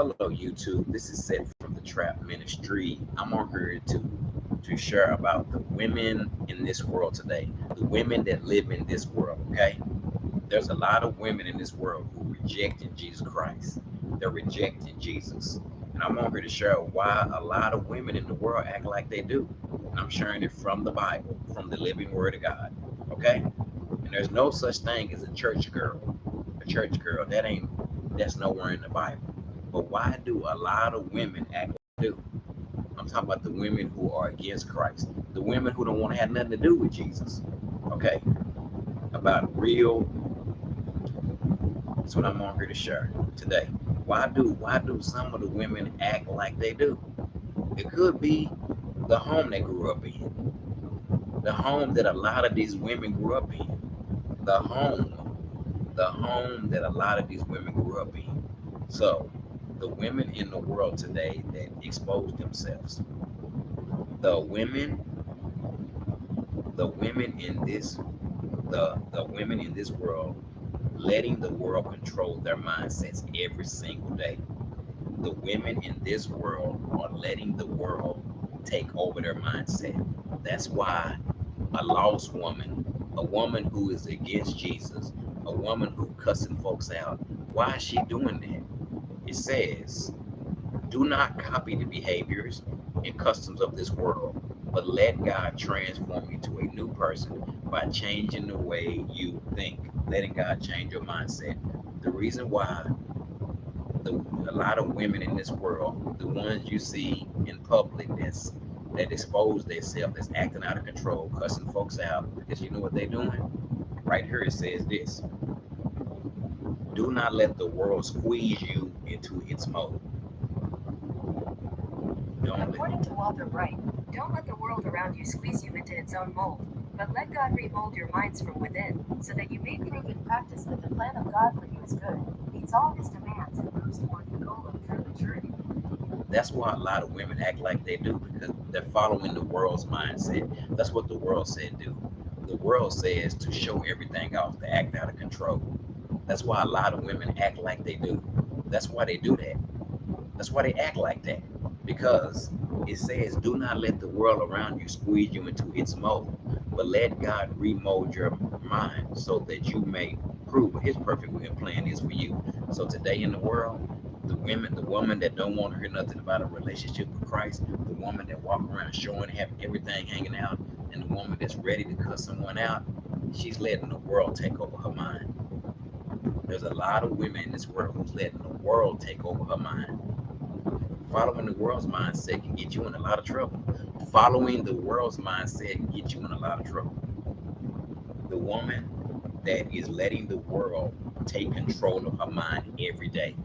Hello YouTube, this is Seth from the Trap Ministry. I'm on here to share about the women in this world today, the women that live in this world, okay? There's a lot of women in this world who are rejecting Jesus Christ. They're rejecting Jesus. And I'm on here to share why a lot of women in the world act like they do. And I'm sharing it from the Bible, from the living word of God, okay? And there's no such thing as a church girl. A church girl, that's nowhere in the Bible. But why do a lot of women act like they do? I'm talking about the women who are against Christ, the women who don't want to have nothing to do with Jesus. Okay, about real. That's what I'm on here to share today. Why do some of the women act like they do? It could be the home they grew up in, the home that a lot of these women grew up in, the home that a lot of these women grew up in. So the women in the world today that expose themselves, the women, the women in this, the women in this world, letting the world control their mindsets every single day. The women in this world are letting the world take over their mindset. That's why a lost woman, a woman who is against Jesus, a woman who cussing folks out, why is she doing that? It says, do not copy the behaviors and customs of this world, but let God transform you to a new person by changing the way you think, letting God change your mindset. The reason why the, a lot of women in this world, the ones you see in public that expose themselves, that's acting out of control, cussing folks out, because you know what they're doing? Right here it says this: do not let the world squeeze you into its mold. According to Walter Bright, don't let the world around you squeeze you into its own mold, but let God remold your minds from within, so that you may prove in practice that the plan of God for you is good, meets all his demands, and moves toward the goal of true maturity. That's why a lot of women act like they do, because they're following the world's mindset. That's what the world said do. The world says to show everything off, to act out of control. That's why a lot of women act like they do. That's why they do that. That's why they act like that. Because it says, do not let the world around you squeeze you into its mold, but let God remold your mind so that you may prove what his perfect will and plan is for you. So today in the world, the woman that don't want to hear nothing about a relationship with Christ, the woman that walk around showing, have everything hanging out, and the woman that's ready to cut someone out, she's letting the world take over her mind. There's a lot of women in this world who's letting the world take over her mind. Following the world's mindset can get you in a lot of trouble. Following the world's mindset can get you in a lot of trouble. The woman that is letting the world take control of her mind every day.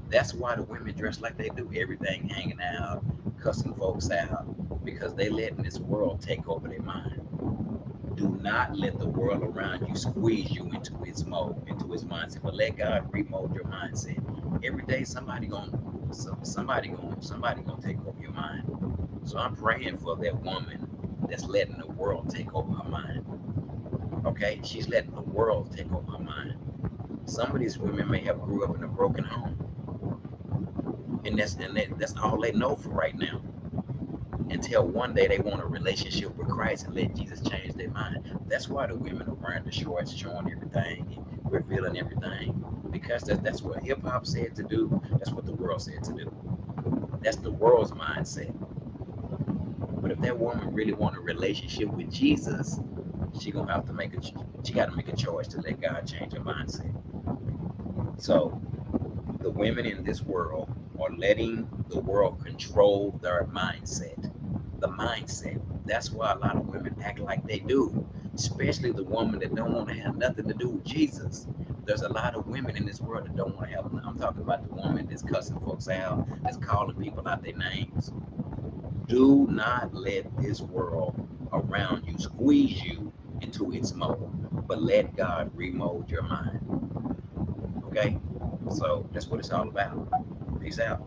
That's why the women dress like they do, everything hanging out, cussing folks out, because they letting this world take over their mind. Do not let the world around you squeeze you into its mold, into its mindset, but let God remold your mindset. Every day somebody gonna take over your mind. So I'm praying for that woman that's letting the world take over her mind. Okay, she's letting the world take over her mind. Some of these women may have grew up in a broken home, and that's all they know for right now. Until one day they want a relationship with Christ and let Jesus change their mind. That's why the women are wearing the shorts, showing everything, and revealing everything. Because that's what hip hop said to do. That's what the world said to do. That's the world's mindset. But if that woman really want a relationship with Jesus, she gonna have to she got to make a choice to let God change her mindset. So the women in this world are letting the world control their mindset. The mindset. That's why a lot of women act like they do, especially the woman that don't want to have nothing to do with Jesus. There's a lot of women in this world that don't want to have. I'm talking about the woman that's cussing folks out, that's calling people out their names. Do not let this world around you squeeze you into its mold, but let God remold your mind. Okay? So that's what it's all about. Peace out.